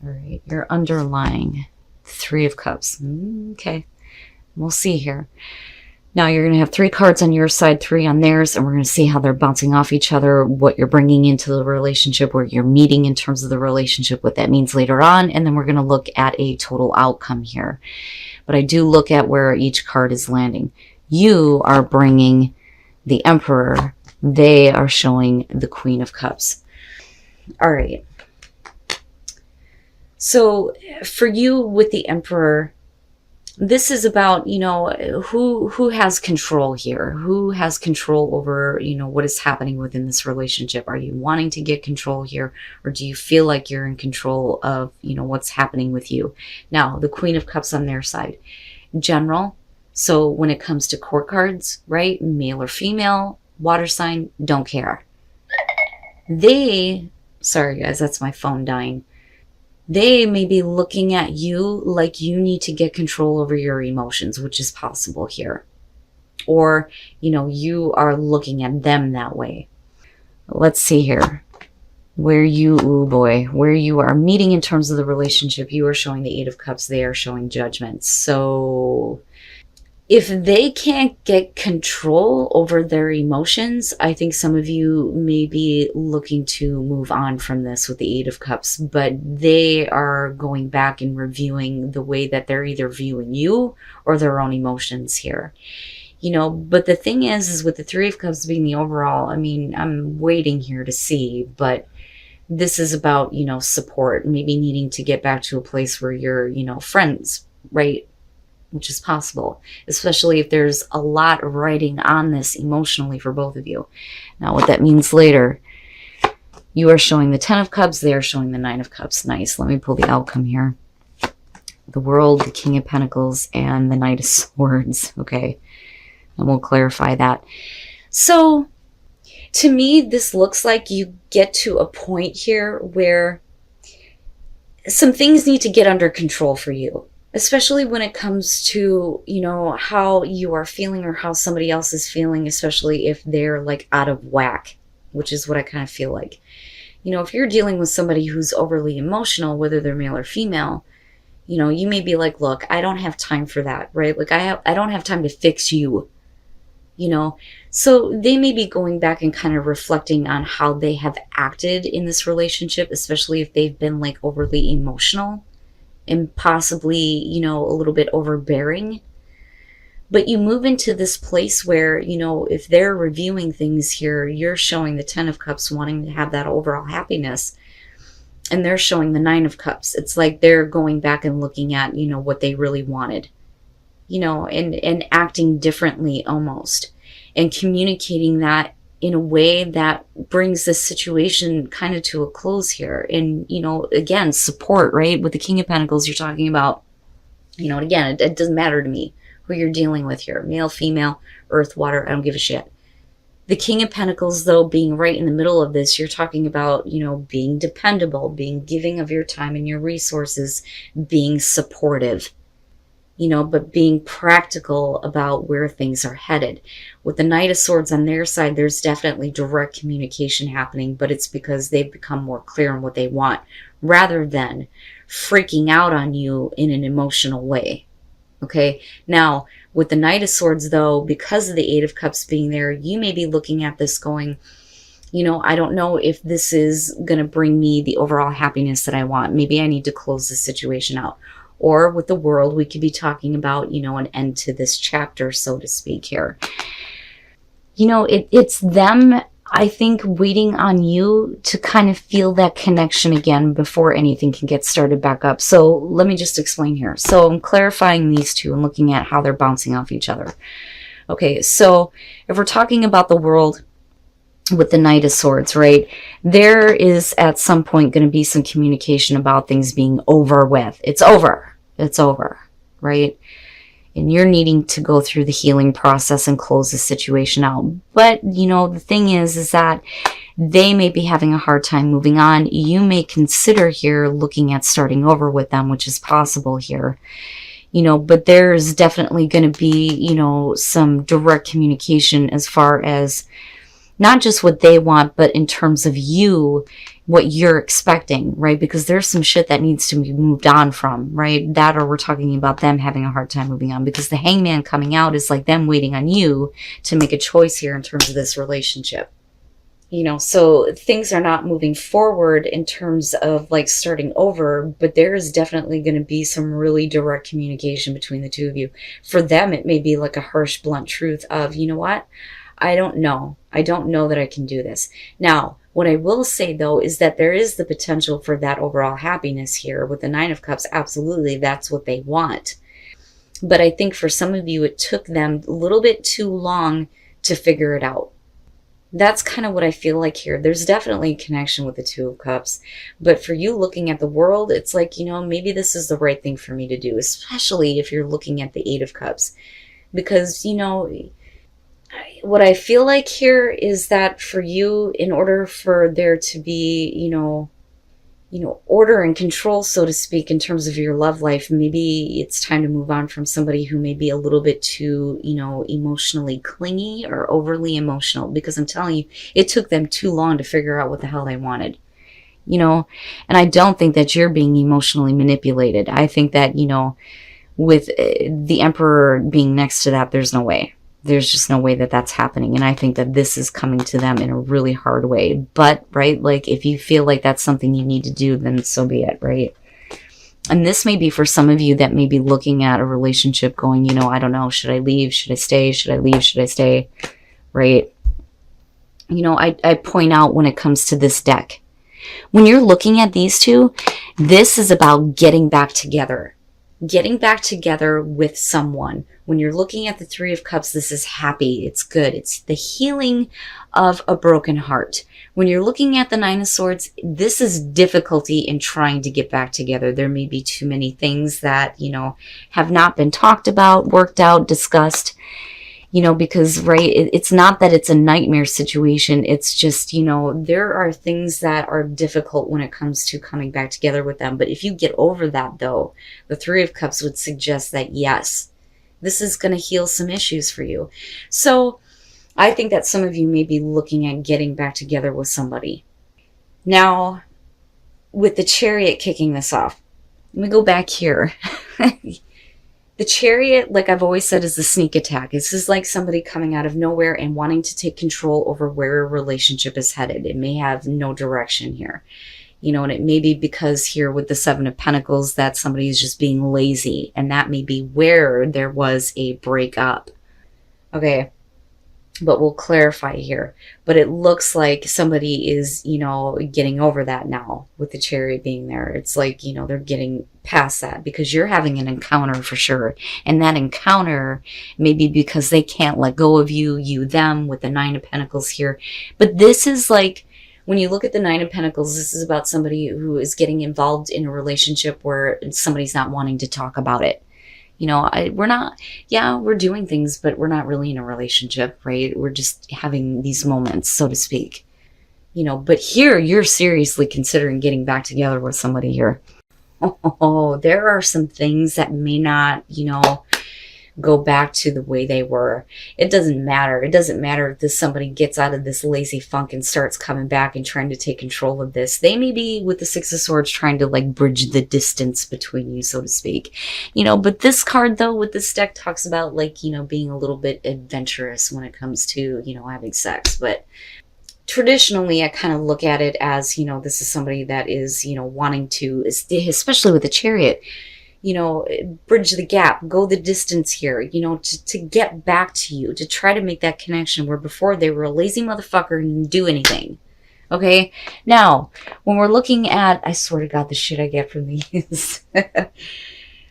All right, your underlying Three of Cups. Okay, we'll see here. Now you're going to have 3 cards on your side, 3 on theirs, and we're going to see how they're bouncing off each other, what you're bringing into the relationship, where you're meeting in terms of the relationship, what that means later on, and then we're going to look at a total outcome here. But I do look at where each card is landing. You are bringing the Emperor. They are showing the Queen of Cups. All right. So for you with the Emperor, this is about, you know, who has control here? Who has control over, you know, what is happening within this relationship? Are you wanting to get control here? Or do you feel like you're in control of, you know, what's happening with you? Now, the Queen of Cups on their side. General. So when it comes to court cards, right? Male or female, water sign, don't care. Sorry guys, that's my phone dying. They may be looking at you like you need to get control over your emotions, which is possible here. Or, you know, you are looking at them that way. Let's see here. Where you are meeting in terms of the relationship, you are showing the Eight of Cups, they are showing Judgment. So if they can't get control over their emotions, I think some of you may be looking to move on from this with the Eight of Cups, but they are going back and reviewing the way that they're either viewing you or their own emotions here. You know, but the thing is with the Three of Cups being the overall, I mean, I'm waiting here to see, but this is about, you know, support, maybe needing to get back to a place where you're, you know, friends, right? Which is possible, especially if there's a lot of writing on this emotionally for both of you. Now, what that means later, you are showing the Ten of Cups, they are showing the Nine of Cups. Nice. Let me pull the outcome here. The World, the King of Pentacles, and the Knight of Swords. Okay, and we'll clarify that. So, to me, this looks like you get to a point here where some things need to get under control for you. Especially when it comes to, you know, how you are feeling or how somebody else is feeling, especially if they're like out of whack, which is what I kind of feel like. You know, if you're dealing with somebody who's overly emotional, whether they're male or female, you know, you may be like, look, I don't have time for that, right? Like I don't have time to fix you, you know? So they may be going back and kind of reflecting on how they have acted in this relationship, especially if they've been like overly emotional and possibly, you know, a little bit overbearing. But you move into this place where, you know, if they're reviewing things here, you're showing the Ten of Cups wanting to have that overall happiness, and they're showing the Nine of Cups. It's like they're going back and looking at, you know, what they really wanted, you know, and acting differently almost, and communicating that in a way that brings this situation kind of to a close here. And, you know, again, support, right? With the King of Pentacles, you're talking about, you know, and again, it doesn't matter to me who you're dealing with here. Male, female, earth, water, I don't give a shit. The King of Pentacles, though, being right in the middle of this, you're talking about, you know, being dependable, being giving of your time and your resources, being supportive, you know, but being practical about where things are headed. With the Knight of Swords on their side, there's definitely direct communication happening, but it's because they've become more clear on what they want, rather than freaking out on you in an emotional way. Okay, now with the Knight of Swords, though, because of the Eight of Cups being there, you may be looking at this going, you know, I don't know if this is going to bring me the overall happiness that I want. Maybe I need to close this situation out. Or with the World, we could be talking about, you know, an end to this chapter, so to speak here. You know, it's them, I think, waiting on you to kind of feel that connection again before anything can get started back up. So let me just explain here. So I'm clarifying these two and looking at how they're bouncing off each other. Okay, so if we're talking about the World with the Knight of Swords, right, there is at some point going to be some communication about things being over with. It's over, right? And you're needing to go through the healing process and close the situation out. But, you know, the thing is that they may be having a hard time moving on. You may consider here looking at starting over with them, which is possible here. You know, but there's definitely going to be, you know, some direct communication as far as not just what they want, but in terms of you what you're expecting, right? Because there's some shit that needs to be moved on from, right? That, or we're talking about them having a hard time moving on, because the hangman coming out is like them waiting on you to make a choice here in terms of this relationship. You know, so things are not moving forward in terms of like starting over, but there is definitely going to be some really direct communication between the two of you. For them, it may be like a harsh, blunt truth of, you know what? I don't know. I don't know that I can do this. Now, what I will say, though, is that there is the potential for that overall happiness here. With the Nine of Cups, absolutely, that's what they want. But I think for some of you, it took them a little bit too long to figure it out. That's kind of what I feel like here. There's definitely a connection with the Two of Cups. But for you looking at the world, it's like, you know, maybe this is the right thing for me to do, especially if you're looking at the Eight of Cups. Because, you know, what I feel like here is that for you, in order for there to be, you know, order and control, so to speak, in terms of your love life, maybe it's time to move on from somebody who may be a little bit too, you know, emotionally clingy or overly emotional. Because I'm telling you, it took them too long to figure out what the hell they wanted. You know, and I don't think that you're being emotionally manipulated. I think that, you know, with the Emperor being next to that, there's no way. There's just no way that that's happening. And I think that this is coming to them in a really hard way. But, right, like if you feel like that's something you need to do, then so be it, right? And this may be for some of you that may be looking at a relationship going, you know, I don't know, should I leave? Should I stay? Should I leave? Should I stay? Right? You know, I point out when it comes to this deck, when you're looking at these two, this is about getting back together. Getting back together with someone. When you're looking at the Three of Cups, this is happy. It's good. It's the healing of a broken heart. When you're looking at the Nine of Swords, this is difficulty in trying to get back together. There may be too many things that, you know, have not been talked about, worked out, discussed. You know, because, right, it's not that it's a nightmare situation. It's just, you know, there are things that are difficult when it comes to coming back together with them. But if you get over that, though, the Three of Cups would suggest that, yes, this is going to heal some issues for you. So I think that some of you may be looking at getting back together with somebody. Now, with the Chariot kicking this off, let me go back here. The Chariot, like I've always said, is the sneak attack. This is like somebody coming out of nowhere and wanting to take control over where a relationship is headed. It may have no direction here. You know, and it may be because here with the Seven of Pentacles that somebody is just being lazy. And that may be where there was a breakup. Okay. But we'll clarify here. But it looks like somebody is, you know, getting over that now with the Chariot being there. It's like, you know, they're getting past that because you're having an encounter for sure. And that encounter may be because they can't let go of you, them with the Nine of Pentacles here. But this is like, when you look at the Nine of Pentacles, this is about somebody who is getting involved in a relationship where somebody's not wanting to talk about it. You know, we're not, yeah, we're doing things, but we're not really in a relationship, right? We're just having these moments, so to speak. You know, but here you're seriously considering getting back together with somebody here. Oh, there are some things that may not, you know, go back to the way they were. It doesn't matter. It doesn't matter if this somebody gets out of this lazy funk and starts coming back and trying to take control of this. They may be with the Six of Swords trying to like bridge the distance between you, so to speak. You know, but this card though with this deck talks about like, you know, being a little bit adventurous when it comes to, you know, having sex. But traditionally, I kind of look at it as, you know, this is somebody that is, you know, wanting to, especially with the Chariot, you know, bridge the gap, go the distance here, you know, to get back to you, to try to make that connection where before they were a lazy motherfucker and didn't do anything. Okay? Now, when we're looking at, I swear to God, the shit I get from these.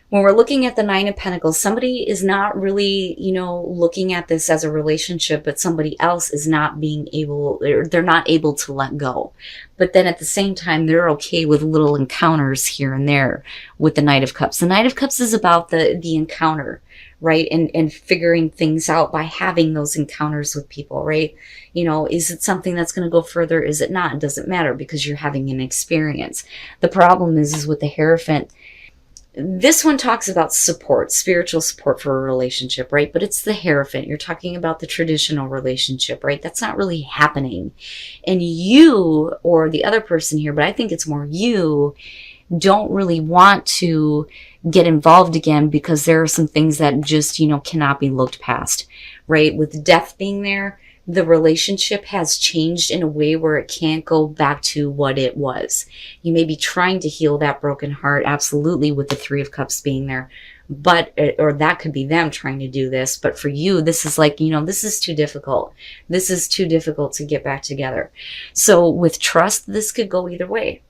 When we're looking at the Nine of Pentacles, somebody is not really, you know, looking at this as a relationship, but somebody else is not being able, or they're not able to let go. But then at the same time, they're okay with little encounters here and there with the Knight of Cups. The Knight of Cups is about the encounter, right? And figuring things out by having those encounters with people, right? You know, is it something that's going to go further? Is it not? It doesn't matter because you're having an experience. The problem is with the Hierophant, This one talks about support, spiritual support for a relationship, right? But it's the Hierophant. You're talking about the traditional relationship, right? That's not really happening. And you, or the other person here, but I think it's more you, don't really want to get involved again because there are some things that just, cannot be looked past, right? With death being there, the relationship has changed in a way where it can't go back to what it was. You may be trying to heal that broken heart, absolutely, with the Three of Cups being there, but, or that could be them trying to do this. But for you, this is like, this is too difficult. This is too difficult to get back together. So with trust, this could go either way.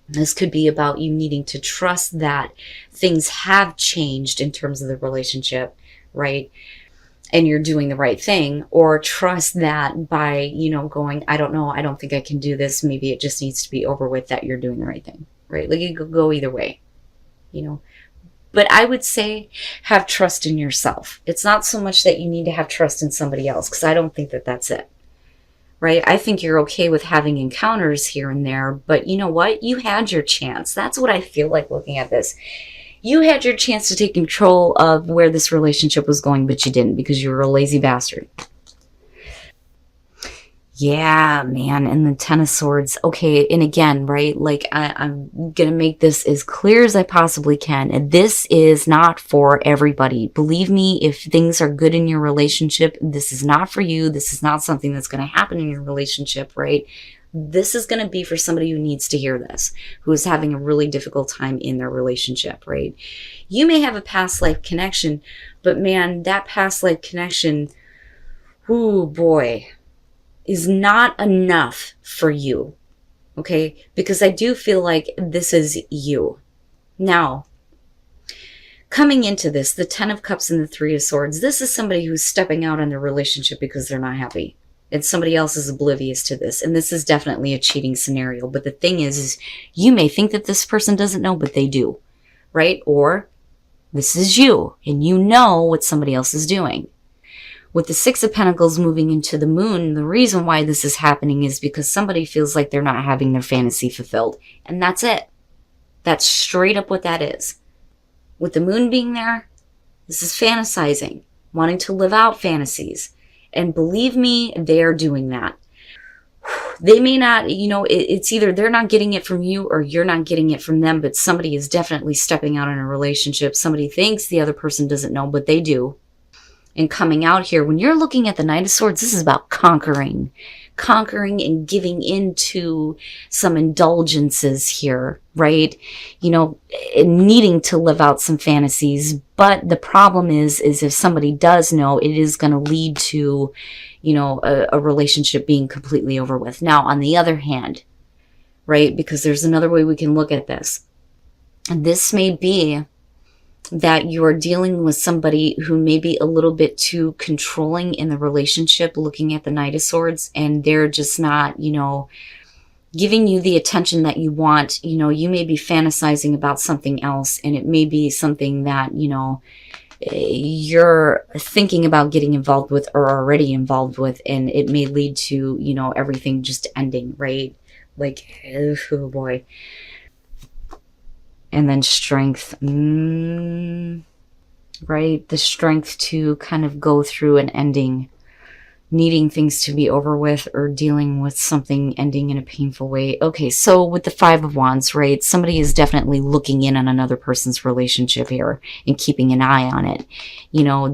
This could be about you needing to trust that things have changed in terms of the relationship, right? And you're doing the right thing, or trust that by, going, I don't know, I don't think I can do this. Maybe it just needs to be over with, that you're doing the right thing, right? Like it could go either way, But I would say have trust in yourself. It's not so much that you need to have trust in somebody else, because I don't think that that's it, right? I think you're okay with having encounters here and there, but you know what? You had your chance. That's what I feel like looking at this. You had your chance to take control of where this relationship was going, but you didn't because you were a lazy bastard. Yeah, man. And the Ten of Swords. Okay. And again, right? Like I'm going to make this as clear as I possibly can. And this is not for everybody. Believe me, if things are good in your relationship, this is not for you. This is not something that's going to happen in your relationship, right? This is going to be for somebody who needs to hear this, who is having a really difficult time in their relationship, right? You may have a past life connection, but man, that past life connection, oh boy, is not enough for you, okay? Because I do feel like this is you. Now, coming into this, the Ten of Cups and the Three of Swords, this is somebody who's stepping out on their relationship because they're not happy. And somebody else is oblivious to this. And this is definitely a cheating scenario. But the thing is you may think that this person doesn't know, but they do, right? Or this is you, and you know what somebody else is doing. With the Six of Pentacles moving into the Moon, the reason why this is happening is because somebody feels like they're not having their fantasy fulfilled. And that's it. That's straight up what that is. With the Moon being there, this is fantasizing, wanting to live out fantasies. And believe me, they are doing that. They may not, it's either they're not getting it from you or you're not getting it from them, but somebody is definitely stepping out in a relationship. Somebody thinks the other person doesn't know, but they do. And coming out here, when you're looking at the Knight of Swords, this is about conquering and giving into some indulgences here, right? Needing to live out some fantasies. But the problem is if somebody does know, it is going to lead to, a relationship being completely over with. Now, on the other hand, right? Because there's another way we can look at this. And this may be that you are dealing with somebody who may be a little bit too controlling in the relationship, looking at the Knight of Swords, and they're just not, giving you the attention that you want. You may be fantasizing about something else, and it may be something that, you're thinking about getting involved with or already involved with, and it may lead to, everything just ending, right? Like, oh boy. And then strength, right? The strength to kind of go through an ending, needing things to be over with or dealing with something ending in a painful way. Okay, so with the Five of Wands, right? Somebody is definitely looking in on another person's relationship here and keeping an eye on it.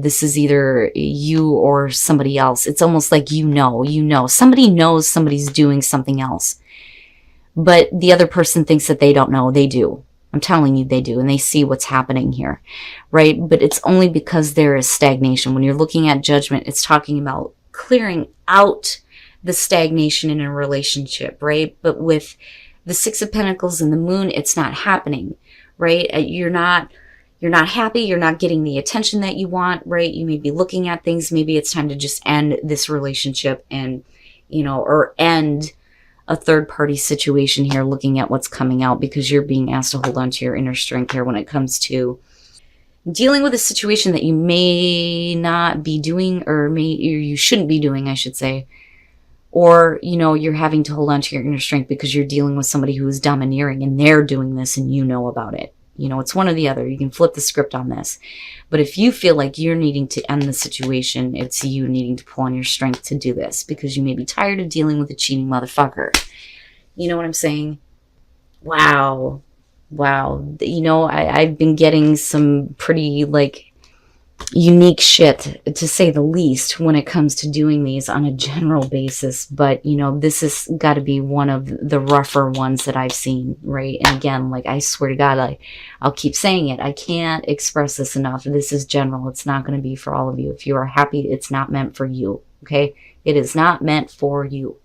This is either you or somebody else. It's almost like somebody knows somebody's doing something else. But the other person thinks that they don't know. They do. I'm telling you they do, and they see what's happening here, right? But it's only because there is stagnation. When you're looking at Judgment, it's talking about clearing out the stagnation in a relationship, right? But with the Six of Pentacles and the Moon, it's not happening, right? You're not happy. You're not getting the attention that you want, right? You may be looking at things. Maybe it's time to just end this relationship and, or end a third-party situation here, looking at what's coming out, because you're being asked to hold on to your inner strength here when it comes to dealing with a situation that you may not be doing, or you shouldn't be doing, I should say. Or, you're having to hold on to your inner strength because you're dealing with somebody who is domineering and they're doing this and you know about it. You know, it's one or the other. You can flip the script on this. But if you feel like you're needing to end the situation, it's you needing to pull on your strength to do this because you may be tired of dealing with a cheating motherfucker. You know what I'm saying? Wow. Wow. You know, I've been getting some pretty, like, unique shit, to say the least, when it comes to doing these on a general basis. But, you know, this has got to be one of the rougher ones that I've seen, right? And again, like, I swear to God, I'll keep saying it. I can't express this enough. This is general. It's not going to be for all of you. If you are happy, it's not meant for you, okay? It is not meant for you.